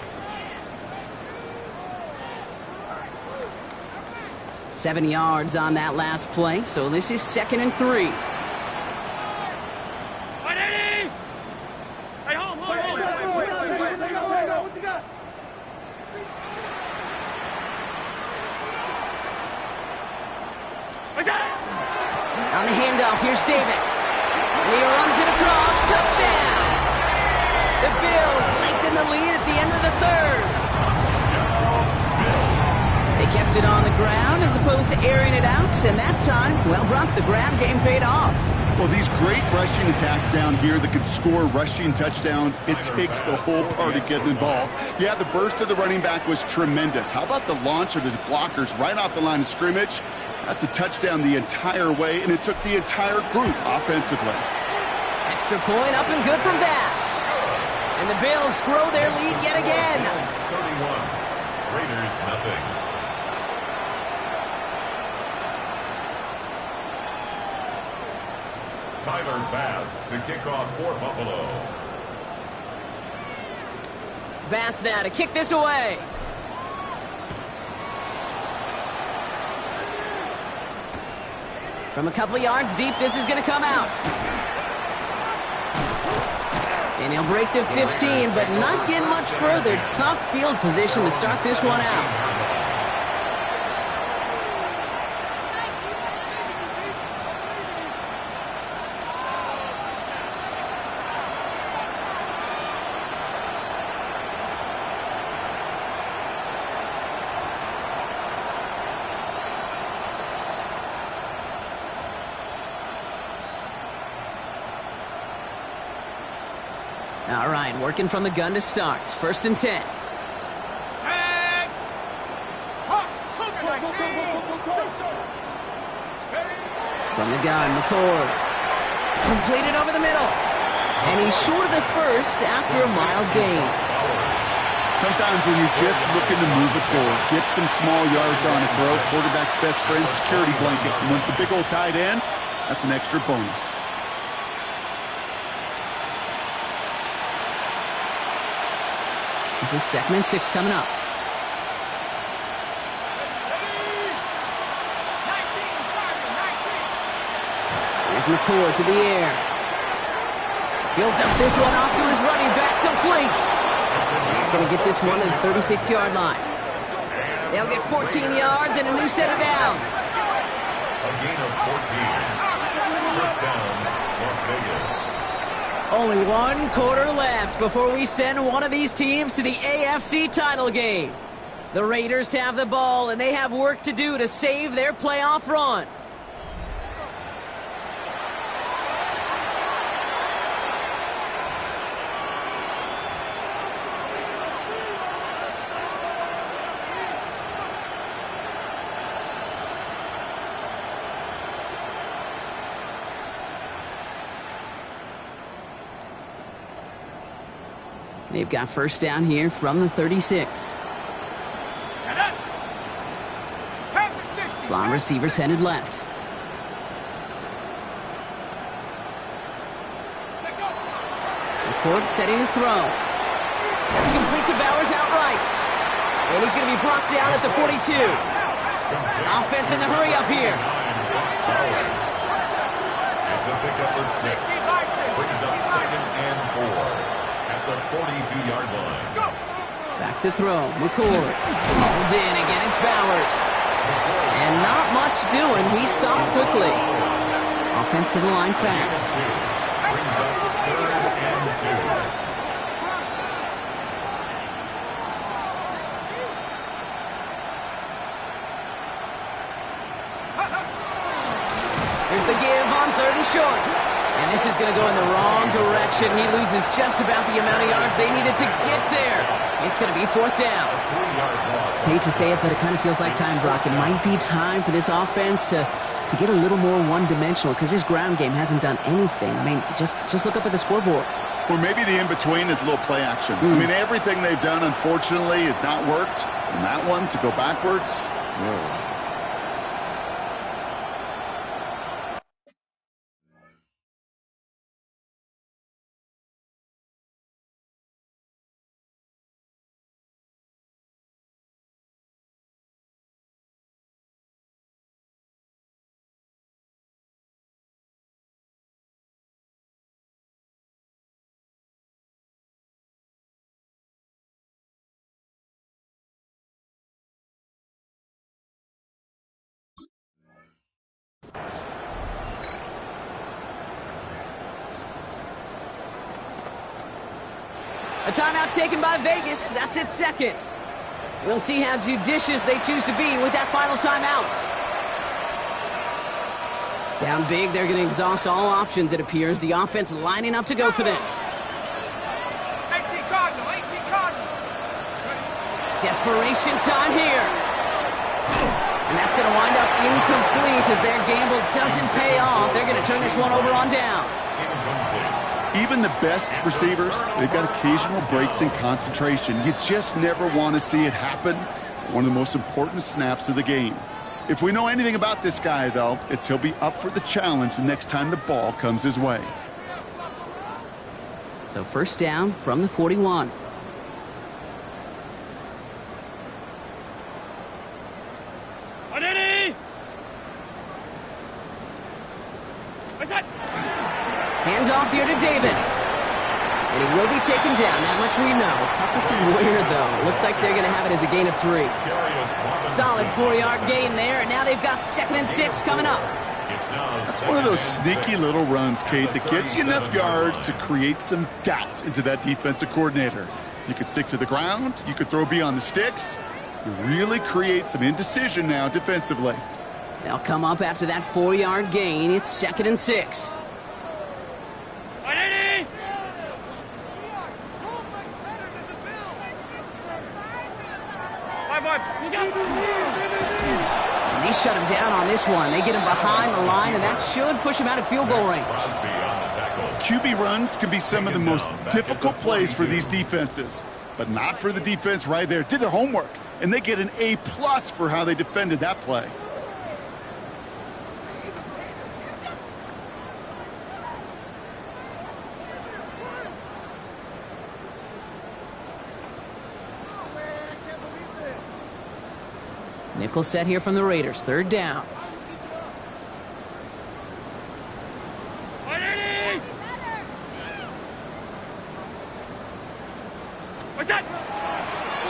7 yards on that last play, so this is 2nd and 3. Ready? Hey, hold. What you got? On the handoff, here's Davis. And he runs it across. Touchdown! The Bills lengthen the lead at the end of the 3rd. They kept it on the ground as opposed to airing it out, and that time, well, Brock, the grab game paid off. Well, these great rushing attacks down here that can score rushing touchdowns, it takes the whole party getting involved. Yeah, the burst of the running back was tremendous. How about the launch of his blockers right off the line of scrimmage? That's a touchdown the entire way, and it took the entire group offensively. Extra point up and good from Bass. And the Bills grow their lead yet again. 31. Raiders nothing. Tyler Bass to kick off for Buffalo. Bass now to kick this away. From a couple of yards deep, this is going to come out. And he'll break the 15, but not get much further. Tough field position to start this one out. All right, working from the gun to start. 1st and 10. From the gun, McCord. Completed over the middle. And he's short of the first after a mild gain. Sometimes when you're just looking to move it forward, get some small yards on a throw, quarterback's best friend, security blanket. And when it's a big old tight end, that's an extra bonus. This is 2nd and 6 coming up. Here's McCord to the air. He'll dump this one off to his running back, complete. And he's going to get this one at the 36-yard line. They'll get 14 yards and a new set of downs. A gain of 14. 1st down, Las Vegas. Only 1 quarter left before we send one of these teams to the AFC title game. The Raiders have the ball, and they have work to do to save their playoff run. They've got 1st down here from the 36. Slot receivers headed left. McCord setting the throw. That's complete to Bowers outright. And he's going to be brought down at the 42. Offense in the hurry up here. It's a pickup of 6. Brings up 2nd and 4. At the 42-yard line. Back to throw. McCord. Holds in. Again, it's Bowers. And not much doing. He stopped quickly. Offensive line fast. Brings up 3rd and 2. Here's the give on 3rd and short. And this is going to go in the wrong direction. direction. He loses just about the amount of yards they needed to get there. It's going to be 4th down. Hate to say it, but it kind of feels like time, Brock. It might be time for this offense to get a little more one-dimensional because his ground game hasn't done anything. I mean, just look up at the scoreboard. Or maybe the in-between is a little play action. I mean, everything they've done, unfortunately, has not worked. And that one, to go backwards, whoa. A timeout taken by Vegas. That's its 2nd. We'll see how judicious they choose to be with that final timeout. Down big, they're going to exhaust all options, it appears. The offense lining up to go for this. 18 Cardinal, 18 Cardinal. Desperation time here. And that's going to wind up incomplete as their gamble doesn't pay off. They're going to turn this one over on downs. Even the best receivers, they've got occasional breaks in concentration. You just never want to see it happen. One of the most important snaps of the game. If we know anything about this guy, though, it's he'll be up for the challenge the next time the ball comes his way. So 1st down from the 41. Handoff here to Davis. And he will be taken down. That much we know. Tough to see where, though. Looks like they're going to have it as a gain of 3. Solid 4-yard gain there. And now they've got 2nd and 6 coming up. That's one of those sneaky little runs, Kate, that gets you enough yards to create some doubt into that defensive coordinator. You could stick to the ground. You could throw beyond the sticks. You really create some indecision now defensively. They'll come up after that 4-yard gain. It's 2nd and 6. And they shut him down on this one. They get him behind the line, and that should push him out of field goal range. QB runs can be some of the most difficult plays for these defenses, but not for the defense right there. Did their homework, and they get an A+ for how they defended that play. Nickel set here from the Raiders. 3rd down.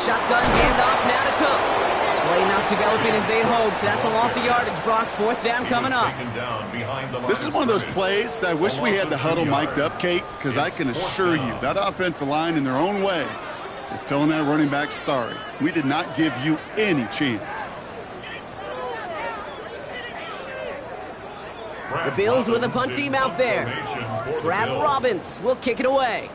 Shotgun handoff now to Cook. Play not developing as they'd hoped. So that's a loss of yardage, Brock. 4th down coming up. This is one of those plays that I wish we had the huddle mic'd up, Kate, because I can assure you that offensive line in their own way is telling that running back, sorry, we did not give you any chance. The Bills with a punt team out there. Brad Robbins will kick it away.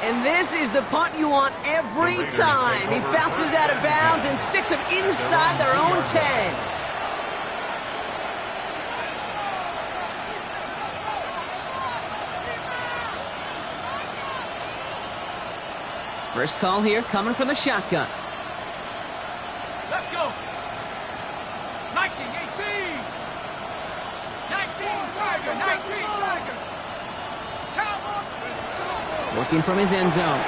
And this is the punt you want every time. He bounces out of bounds and sticks them inside their own 10. First call here coming from the shotgun. Let's go. 19, 18. 19, Tiger, 19, Tiger. Working from his end zone.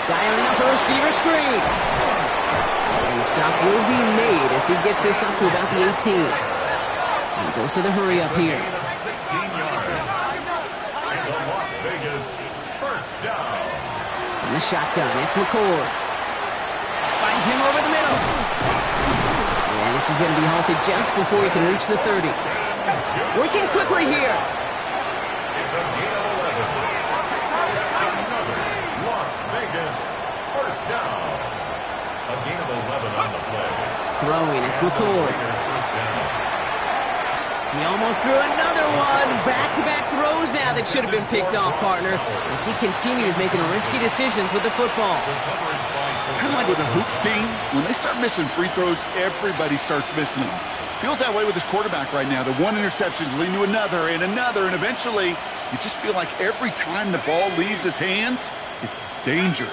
Dialing up a receiver screen. And the stop will be made as he gets this up to about the 18. And goes to the hurry up here. 16 yards. And the Las Vegas 1st down. In the shotgun, it's McCord. Finds him over the middle. And this is going to be halted just before he can reach the 30. Working quickly here. It's a gain of 11. That's another Las Vegas 1st down. A gain of 11 on the play. throwing. It's McCord. First down. He almost threw another one. Back-to-back throws now that should have been picked off, partner, as he continues making risky decisions with the football. Coverage by Kind of like with a hoop scene, when they start missing free throws, everybody starts missing them. Feels that way with his quarterback right now. The one interception is leading to another, and eventually you just feel like every time the ball leaves his hands, it's danger.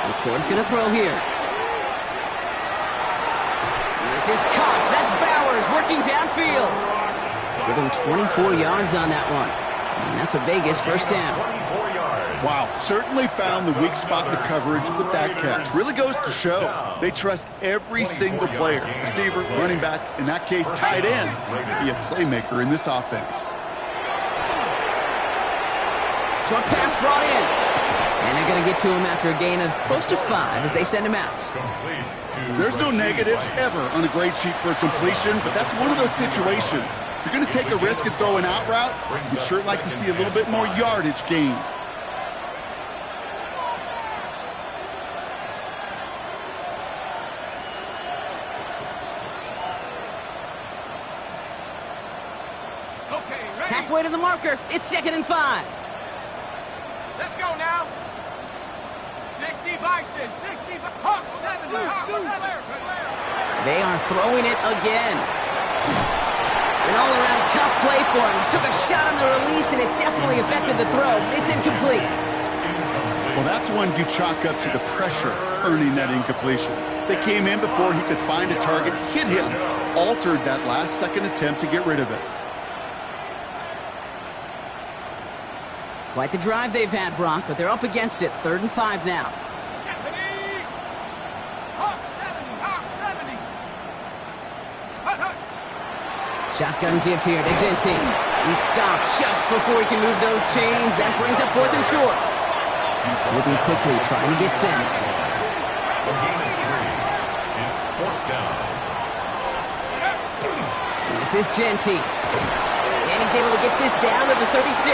McCord's going to throw here. This is Cox. That's Bowers working downfield. Give him 24 yards on that one. And that's a Vegas first down. 24 yards. Wow, certainly found the weak spot in the coverage with that catch. Really goes to show they trust every single player, receiver, running back, in that case tight end, to be a playmaker in this offense. Short pass brought in. And they're going to get to him after a gain of close to 5 as they send him out. Complete to There's no negatives ever on a grade sheet for a completion, but that's one of those situations. If you're going to take a risk and throw an out route, you'd sure like to see a little bit more yardage gained. Okay, ready? Halfway to the marker. It's 2nd and 5. Let's go now. 60 Bison, 60 Hawk 70, Hawk 7. They are throwing it again. An all-around tough play for him. He took a shot on the release, and it definitely affected the throw. It's incomplete. Well, that's one you chalk up to the pressure earning that incompletion. They came in before he could find a target, hit him, altered that last-second attempt to get rid of it. Quite the drive they've had, Brock, but they're up against it. 3rd and 5 now. Hawk 70, Hawk 70. Hut, hut. Shotgun give here to Genty. He's stopped just before he can move those chains. That brings up 4th and short. Moving quickly, trying to get sent. a gain of 3. It's 4th down. This is Genty. And he's able to get this down to the 36.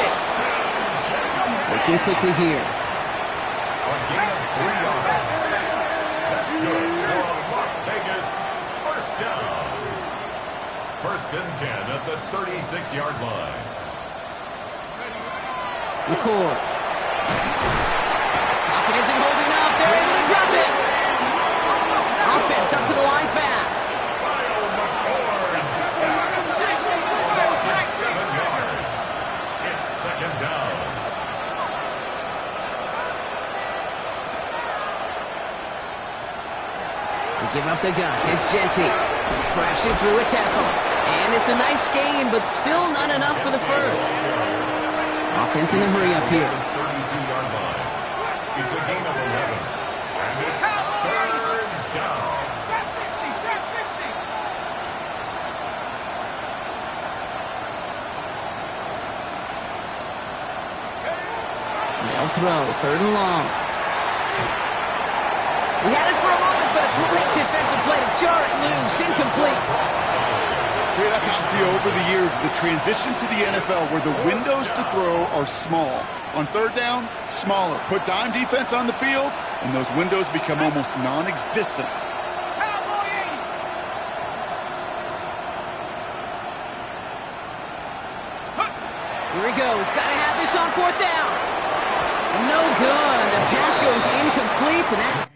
Working quickly here. A gain of 3 yards. That's good for Las Vegas. First down. 1st and 10 at the 36-yard line. McCord. Falcon isn't holding up. They're able to drop it. Offense up to the line fast. Kyle McCord sacked. Losses 7 yards. It's 2nd down. They give up the guts. It's Genty. Crashes through a tackle. And it's a nice gain, but still not enough for the first. Offense in a hurry up here. 32-yard line. It's a gain of 11. And it's 3rd down. Trap 60, trap 60. They'll throw. 3rd and long. He had it for a moment, but a great defensive play to jar it loose. Incomplete. Fred, I've talked to you over the years, the transition to the NFL where the windows to throw are small. On 3rd down, smaller. Put dime defense on the field, and those windows become almost non-existent. Cowboy 80. Here he goes. Got to have this on 4th down. No good. The pass goes incomplete, and that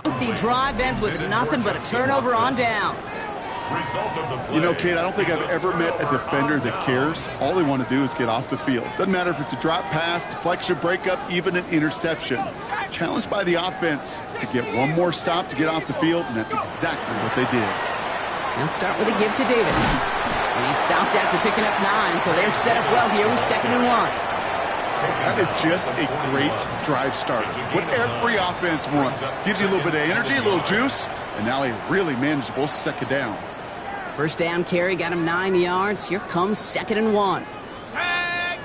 The drive ends with nothing but a turnover on downs. You know, Kate, I don't think I've ever met a defender that cares. All they want to do is get off the field. Doesn't matter if it's a drop pass, deflection, breakup, even an interception. Challenged by the offense to get one more stop to get off the field, and that's exactly what they did. They'll start with a give to Davis. And he stopped after picking up 9, so they're set up well here with 2nd and 1. That is just a great drive start. What every offense wants. Gives you a little bit of energy, a little juice, and now a really manageable 2nd down. First down carry got him 9 yards. Here comes 2nd and 1. Tag!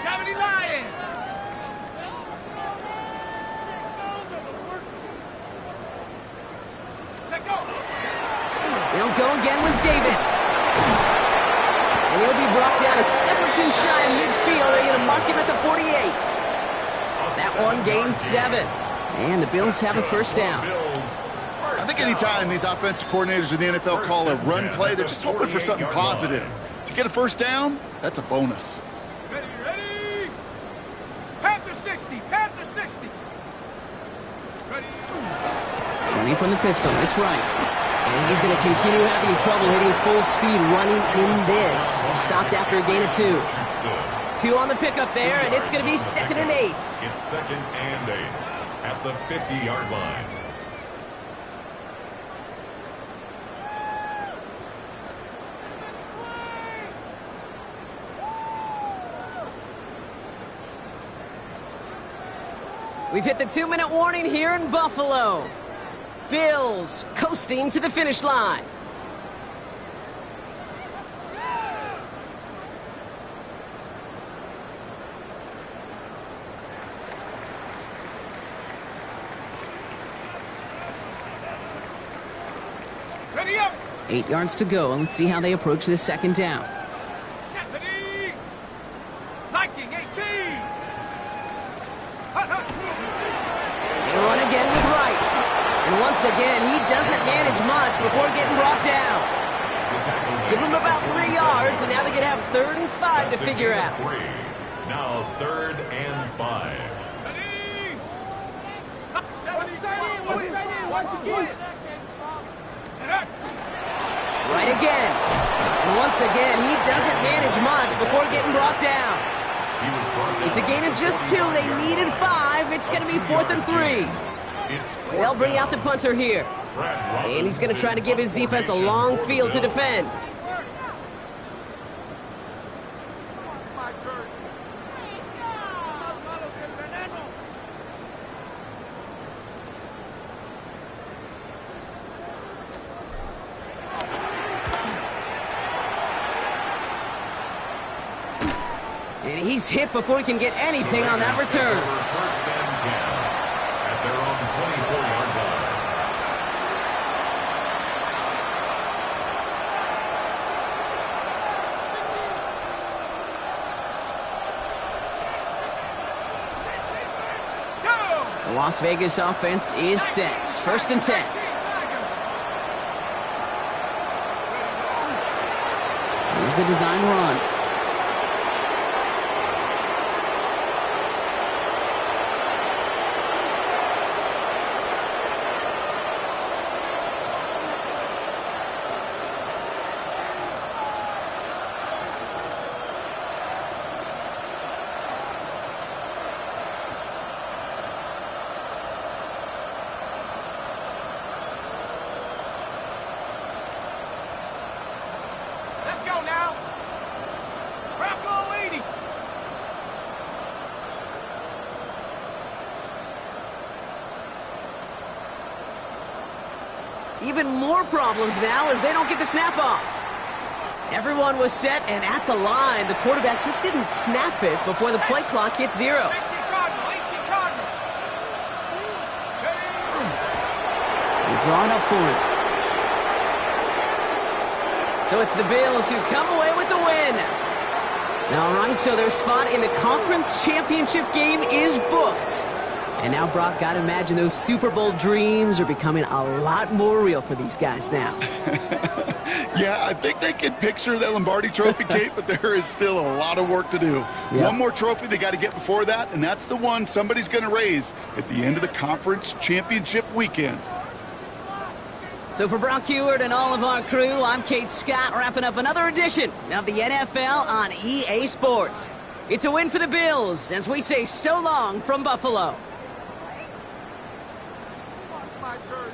70 Lions! Take off! They'll go again with Davis. And he'll be brought down a step or 2 shy of midfield. They're going to mark him at the 48. That one gains 7. And the Bills have a first down. I think anytime these offensive coordinators in the NFL call a run play, they're just hoping for something positive. To get a first down, that's a bonus. Ready, ready! Panther 60! Panther 60! Ready! 20 from the pistol. It's right. And he's going to continue having trouble hitting full speed running in this. Stopped after a gain of 2. 2 on the pickup there, and it's going to be 2nd and 8. It's 2nd and 8 at the 50-yard line. We've hit the 2-minute warning here in Buffalo. Bills coasting to the finish line. Ready up! 8 yards to go, and let's see how they approach this 2nd down. Stephanie! Liking 18! They run again with Wright. And once again, he doesn't manage much before getting brought down. Give him about 3 yards, and now they're going to have 3rd and 5 to figure out. Now 3rd and 5. Right again. And once again, he doesn't manage much before getting brought down. It's a gain of just 2. They needed 5. It's going to be 4th and 3. They'll bring out the punter here. And he's going to try to give his defense a long field to defend. And he's hit before he can get anything on that return. First and 10 at their own 24-yard line. The Las Vegas offense is set. 1st and 10. Here's a design run. Let's go now. Bravo 80. Even more problems now as they don't get the snap off. Everyone was set and at the line. The quarterback just didn't snap it before the play clock hit 0. 18 Cardinal, 18 Cardinal. They're drawing up for it. So it's the Bills who come away with the win. All right, so their spot in the conference championship game is booked. And now, Brock, gotta imagine those Super Bowl dreams are becoming a lot more real for these guys now. Yeah, I think they can picture that Lombardi Trophy, Kate, but there is still a lot of work to do. Yep. One more trophy they got to get before that, and that's the one somebody's going to raise at the end of the conference championship weekend. So for Brock Heward and all of our crew, I'm Kate Scott, wrapping up another edition of the NFL on EA Sports. It's a win for the Bills as we say so long from Buffalo. My turn.